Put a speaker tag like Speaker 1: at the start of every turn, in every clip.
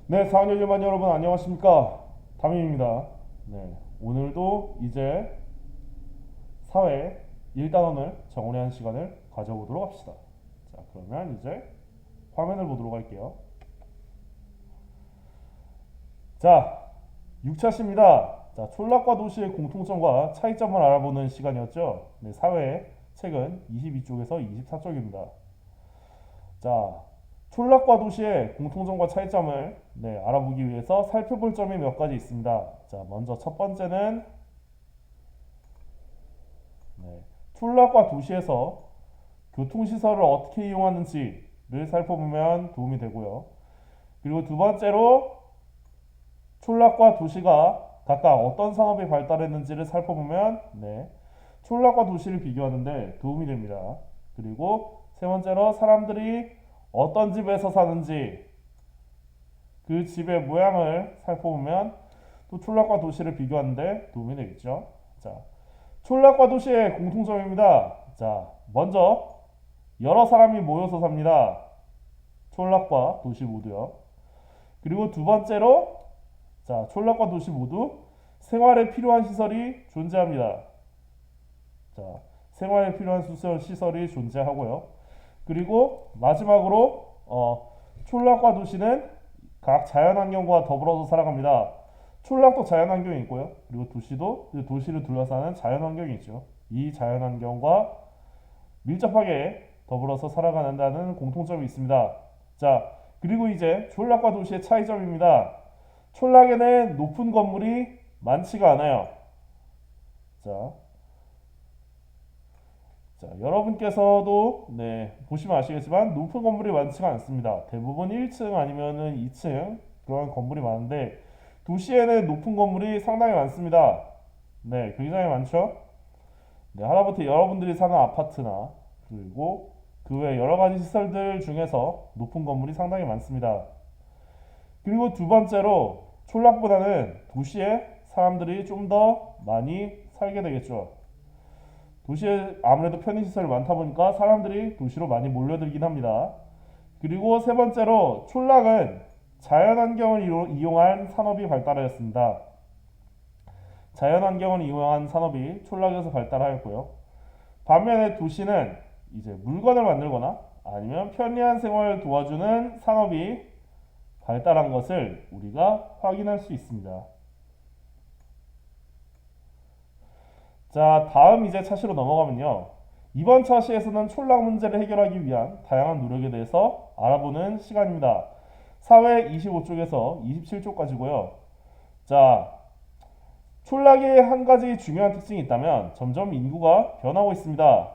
Speaker 1: 네, 4학년 1반 여러분 안녕하십니까? 담임입니다. 네, 오늘도 이제 사회 1단원을 정리하는 시간을 가져보도록 합시다. 자, 그러면 이제 화면을 보도록 할게요. 자, 6차시입니다. 자, 촌락과 도시의 공통점과 차이점을 알아보는 시간이었죠. 네, 사회 책은 22쪽에서 24쪽입니다. 자, 촌락과 도시의 공통점과 차이점을 알아보기 위해서 살펴볼 점이 몇 가지 있습니다. 자, 먼저 첫 번째는 촌락과 도시에서 교통시설을 어떻게 이용하는지를 살펴보면 도움이 되고요. 그리고 두 번째로 촌락과 도시가 각각 어떤 산업이 발달했는지를 살펴보면 촌락과 도시를 비교하는데 도움이 됩니다. 그리고 세 번째로 사람들이 어떤 집에서 사는지 그 집의 모양을 살펴보면 또 촌락과 도시를 비교하는데 도움이 되겠죠. 자, 촌락과 도시의 공통점입니다. 자, 먼저 여러 사람이 모여서 삽니다. 촌락과 도시 모두요. 그리고 두 번째로 자, 촌락과 도시 모두 생활에 필요한 시설이 존재합니다. 자, 생활에 필요한 시설이 존재하고요. 그리고 마지막으로 촌락과 도시는 각 자연환경과 더불어서 살아갑니다. 촌락도 자연환경이 있고요. 그리고 도시도 도시를 둘러싸는 자연환경이 있죠. 이 자연환경과 밀접하게 더불어서 살아간다는 공통점이 있습니다. 자, 그리고 이제 촌락과 도시의 차이점입니다. 촌락에는 높은 건물이 많지가 않아요. 자, 여러분께서도 보시면 아시겠지만 높은 건물이 많지가 않습니다. 대부분 1층 아니면은 2층 그런 건물이 많은데 도시에는 높은 건물이 상당히 많습니다. 네, 굉장히 많죠. 네, 하다못해 여러분들이 사는 아파트나 그리고 그 외 여러 가지 시설들 중에서 높은 건물이 상당히 많습니다. 그리고 두 번째로 촌락보다는 도시에 사람들이 좀 더 많이 살게 되겠죠. 도시에 아무래도 편의시설이 많다 보니까 사람들이 도시로 많이 몰려들긴 합니다. 그리고 세 번째로 촌락은 자연환경을 이용한 산업이 발달하였습니다. 자연환경을 이용한 산업이 촌락에서 발달하였고요. 반면에 도시는 이제 물건을 만들거나 아니면 편리한 생활을 도와주는 산업이 발달한 것을 우리가 확인할 수 있습니다. 자, 다음 이제 차시로 넘어가면요. 이번 차시에서는 촌락 문제를 해결하기 위한 다양한 노력에 대해서 알아보는 시간입니다. 사회 25쪽에서 27쪽까지고요. 자, 촌락의 한 가지 중요한 특징이 있다면 점점 인구가 변하고 있습니다.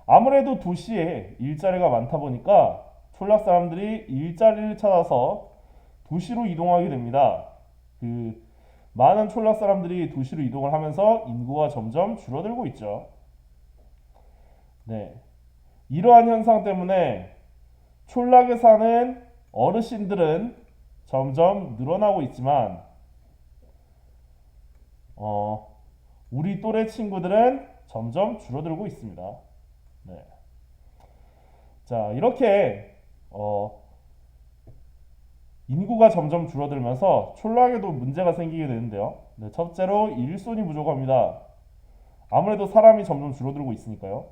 Speaker 1: 아무래도 도시에 일자리가 많다 보니까 촌락 사람들이 일자리를 찾아서 도시로 이동하게 됩니다. 그 많은 촌락 사람들이 도시로 이동을 하면서 인구가 점점 줄어들고 있죠. 네. 이러한 현상 때문에 촌락에 사는 어르신들은 점점 늘어나고 있지만 어, 우리 또래 친구들은 점점 줄어들고 있습니다. 네. 자, 이렇게 인구가 점점 줄어들면서 촌락에도 문제가 생기게 되는데요. 네, 첫째로 일손이 부족합니다. 아무래도 사람이 점점 줄어들고 있으니까요.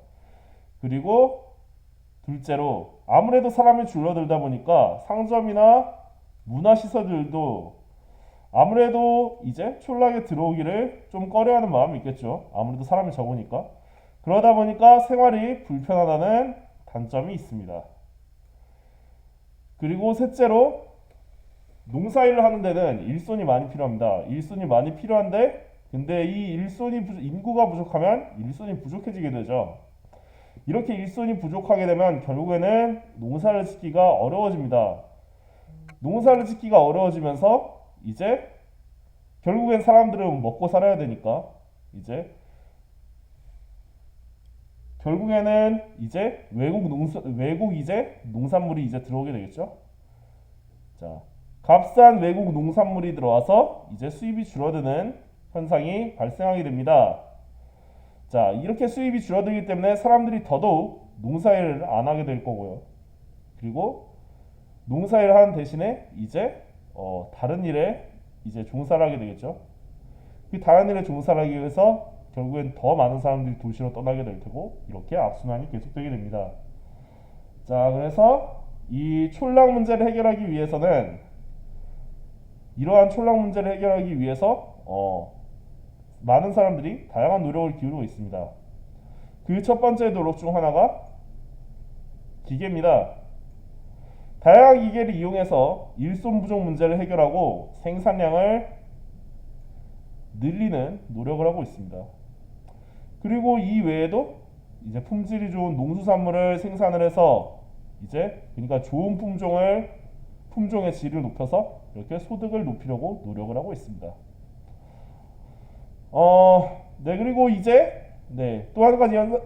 Speaker 1: 그리고 둘째로 아무래도 사람이 줄어들다 보니까 상점이나 문화시설들도 아무래도 이제 촌락에 들어오기를 좀 꺼려하는 마음이 있겠죠. 아무래도 사람이 적으니까. 그러다 보니까 생활이 불편하다는 단점이 있습니다. 그리고 셋째로 농사일을 하는 데는 일손이 많이 필요합니다. 일손이 많이 필요한데 근데 이 인구가 부족하면 일손이 부족해지게 되죠. 이렇게 일손이 부족하게 되면 결국에는 농사를 짓기가 어려워집니다. 농사를 짓기가 어려워지면서 이제 결국엔 사람들은 먹고 살아야 되니까 이제 결국에는 이제 외국 이제 농산물이 이제 들어오게 되겠죠. 자, 값싼 외국 농산물이 들어와서 이제 수입이 줄어드는 현상이 발생하게 됩니다. 자, 이렇게 수입이 줄어들기 때문에 사람들이 더더욱 농사일을 안 하게 될 거고요. 그리고 농사일 하는 대신에 이제 다른 일에 이제 종사를 하게 되겠죠. 그 다른 일에 종사를 하기 위해서 결국엔 더 많은 사람들이 도시로 떠나게 될 테고 이렇게 악순환이 계속되게 됩니다. 자, 그래서 이 촌락 문제를 해결하기 위해서는 이러한 촌락 문제를 해결하기 위해서 많은 사람들이 다양한 노력을 기울이고 있습니다. 그 첫 번째 노력 중 하나가 기계입니다. 다양한 기계를 이용해서 일손 부족 문제를 해결하고 생산량을 늘리는 노력을 하고 있습니다. 그리고 이 외에도 이제 품질이 좋은 농수산물을 생산을 해서 이제 그러니까 좋은 품종의 질을 높여서 이렇게 소득을 높이려고 노력을 하고 있습니다. 네, 그리고 이제 또 한 가지 현상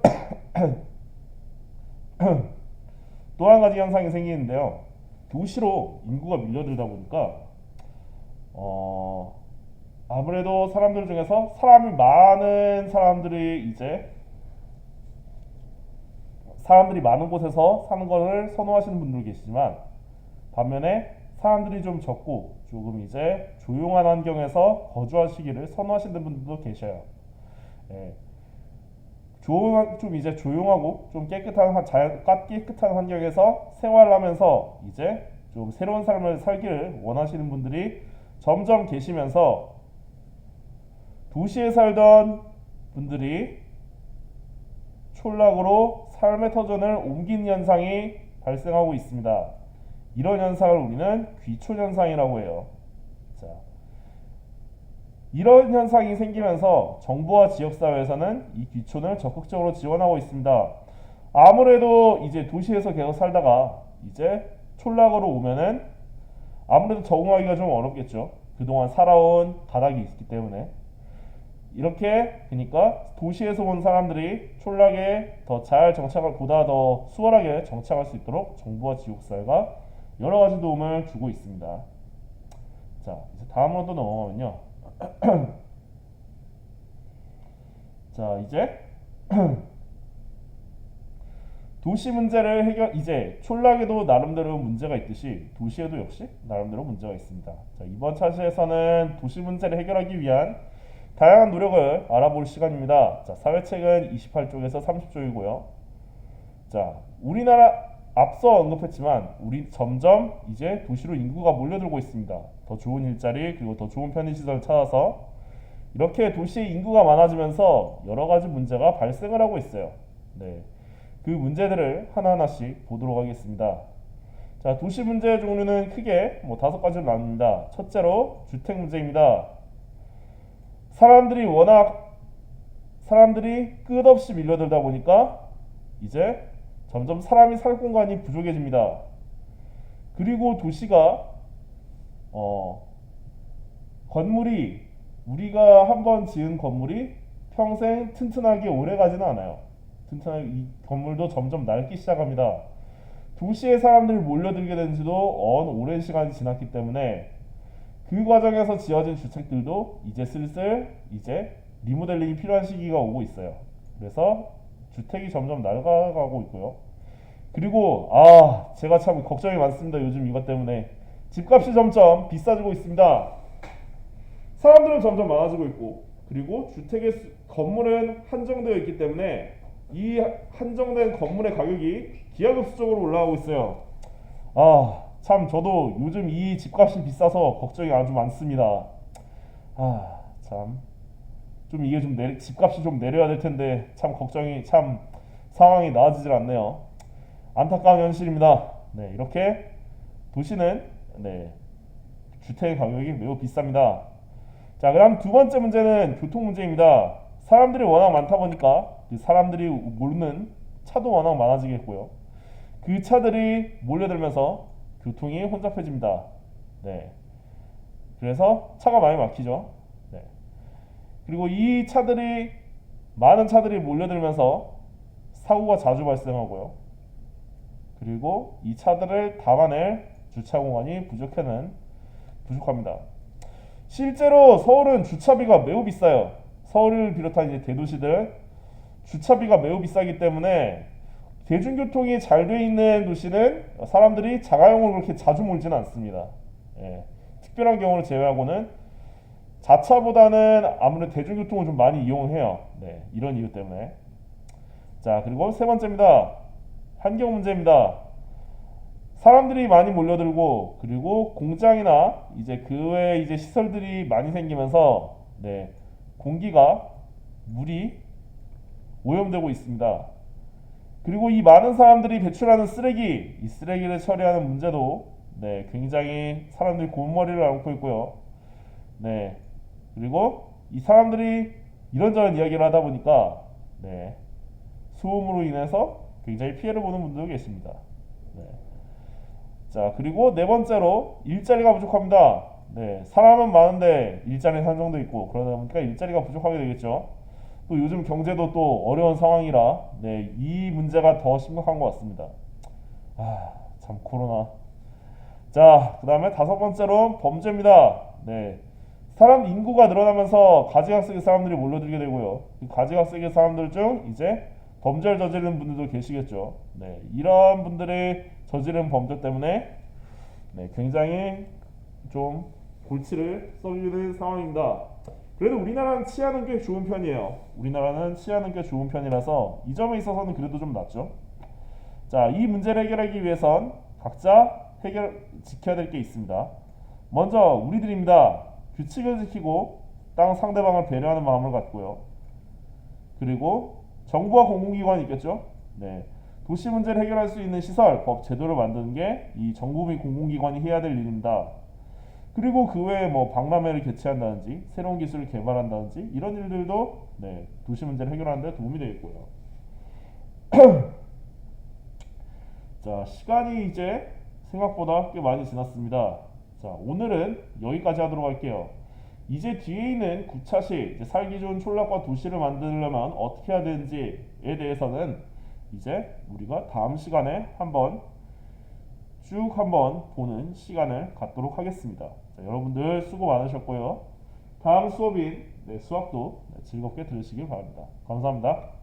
Speaker 1: 또 한 가지 현상이 생기는데요. 도시로 인구가 밀려들다 보니까 아무래도 사람들 중에서 사람이 많은 사람들이 많은 곳에서 사는 것을 선호하시는 분들 계시지만 반면에 사람들이 좀 적고 조금 이제 조용한 환경에서 거주하시기를 선호하시는 분들도 계셔요. 예. 좀 이제 조용하고 좀 깨끗한 환경에서 생활하면서 이제 좀 새로운 삶을 살기를 원하시는 분들이 점점 계시면서 도시에 살던 분들이 촌락으로 삶의 터전을 옮기는 현상이 발생하고 있습니다. 이런 현상을 우리는 귀촌 현상이라고 해요. 자, 이런 현상이 생기면서 정부와 지역사회에서는 이 귀촌을 적극적으로 지원하고 있습니다. 아무래도 이제 도시에서 계속 살다가 이제 촌락으로 오면은 아무래도 적응하기가 좀 어렵겠죠. 그동안 살아온 가닥이 있기 때문에. 이렇게 그러니까 도시에서 온 사람들이 촌락에 보다 더 수월하게 정착할 수 있도록 정부와 지역사회가 여러 가지 도움을 주고 있습니다. 자, 이제 다음으로 또 넘어가면요. 자, 이제 도시 문제를 이제 촌락에도 나름대로 문제가 있듯이 도시에도 역시 나름대로 문제가 있습니다. 자, 이번 차시에서는 도시 문제를 해결하기 위한 다양한 노력을 알아볼 시간입니다. 자, 사회책은 28쪽에서 30쪽이고요. 자, 우리나라 앞서 언급했지만 우리 점점 이제 도시로 인구가 몰려들고 있습니다. 더 좋은 일자리 그리고 더 좋은 편의시설을 찾아서 이렇게 도시의 인구가 많아지면서 여러 가지 문제가 발생을 하고 있어요. 네, 그 문제들을 하나하나씩 보도록 하겠습니다. 자, 도시 문제의 종류는 크게 5가지로 나눕니다. 첫째로 주택 문제입니다. 사람들이 끝없이 밀려들다 보니까 이제 점점 사람이 살 공간이 부족해집니다. 그리고 도시가 우리가 한번 지은 건물이 평생 튼튼하게 오래 가지는 않아요. 튼튼하게 이 건물도 점점 낡기 시작합니다. 도시에 사람들이 몰려들게 된 지도 오랜 시간이 지났기 때문에 그 과정에서 지어진 주택들도 이제 슬슬 리모델링이 필요한 시기가 오고 있어요. 그래서 주택이 점점 낡아가고 있고요. 그리고 제가 참 걱정이 많습니다. 요즘 이것 때문에 집값이 점점 비싸지고 있습니다. 사람들은 점점 많아지고 있고 그리고 건물은 한정되어 있기 때문에 이 한정된 건물의 가격이 기하급수적으로 올라가고 있어요. 참 저도 요즘 이 집값이 비싸서 걱정이 아주 많습니다. 참 좀 이게 집값이 좀 내려야 될 텐데 참 상황이 나아지질 않네요. 안타까운 현실입니다. 네, 이렇게 도시는 주택의 가격이 매우 비쌉니다. 자, 그다음 두 번째 문제는 교통 문제입니다. 사람들이 워낙 많다 보니까 그 사람들이 모르는 차도 워낙 많아지겠고요. 그 차들이 몰려들면서 교통이 혼잡해집니다. 네, 그래서 차가 많이 막히죠. 네, 그리고 많은 차들이 몰려들면서 사고가 자주 발생하고요. 그리고 이 차들을 담아낼 주차 공간이 부족합니다. 실제로 서울은 주차비가 매우 비싸요. 서울을 비롯한 이제 대도시들 주차비가 매우 비싸기 때문에 대중교통이 잘 돼 있는 도시는 사람들이 자가용으로 그렇게 자주 몰지는 않습니다. 예, 특별한 경우를 제외하고는 자차보다는 아무래도 대중교통을 좀 많이 이용해요. 네, 이런 이유 때문에. 자, 그리고 세 번째입니다. 환경 문제입니다. 사람들이 많이 몰려들고 그리고 공장이나 이제 그 외에 이제 시설들이 많이 생기면서 네, 공기가 물이 오염되고 있습니다. 그리고 이 많은 사람들이 배출하는 쓰레기, 이 쓰레기를 처리하는 문제도 네, 굉장히 사람들이 골머리를 앓고 있고요. 네, 그리고 이 사람들이 이런저런 이야기를 하다 보니까 네, 소음으로 인해서 굉장히 피해를 보는 분들도 계십니다. 네. 자, 그리고 네 번째로 일자리가 부족합니다. 네, 사람은 많은데 일자리 한정도 있고 그러다 보니까 일자리가 부족하게 되겠죠. 또 요즘 경제도 또 어려운 상황이라 네, 이 문제가 더 심각한 것 같습니다. 아, 참 코로나. 자, 그다음에 다섯 번째로 범죄입니다. 네, 사람 인구가 늘어나면서 가지각색의 사람들이 몰려들게 되고요. 이 가지각색의 사람들 중 이제 범죄를 저지르는 분들도 계시겠죠. 네, 이런 분들이 저지른 범죄 때문에 네, 굉장히 좀 골치를 썩이는 상황입니다. 그래도 우리나라는 치안은 꽤 좋은 편이에요. 우리나라는 치안은 꽤 좋은 편이라서 이 점에 있어서는 그래도 좀 낫죠. 자, 이 문제를 해결하기 위해선 각자 지켜야 될 게 있습니다. 먼저 우리들입니다. 규칙을 지키고 땅 상대방을 배려하는 마음을 갖고요. 그리고 정부와 공공기관이 있겠죠. 네, 도시 문제를 해결할 수 있는 시설, 법, 제도를 만드는 게 이 정부 및 공공기관이 해야 될 일입니다. 그리고 그 외에 뭐 박람회를 개최한다든지 새로운 기술을 개발한다든지 이런 일들도 네, 도시 문제를 해결하는 데 도움이 되겠고요. 자, 시간이 이제 생각보다 꽤 많이 지났습니다. 자, 오늘은 여기까지 하도록 할게요. 이제 뒤에 있는 구차시, 이제 살기 좋은 촌락과 도시를 만들려면 어떻게 해야 되는지에 대해서는 이제 우리가 다음 시간에 쭉 한번 보는 시간을 갖도록 하겠습니다. 자, 여러분들 수고 많으셨고요. 다음 수업인 수학도 즐겁게 들으시길 바랍니다. 감사합니다.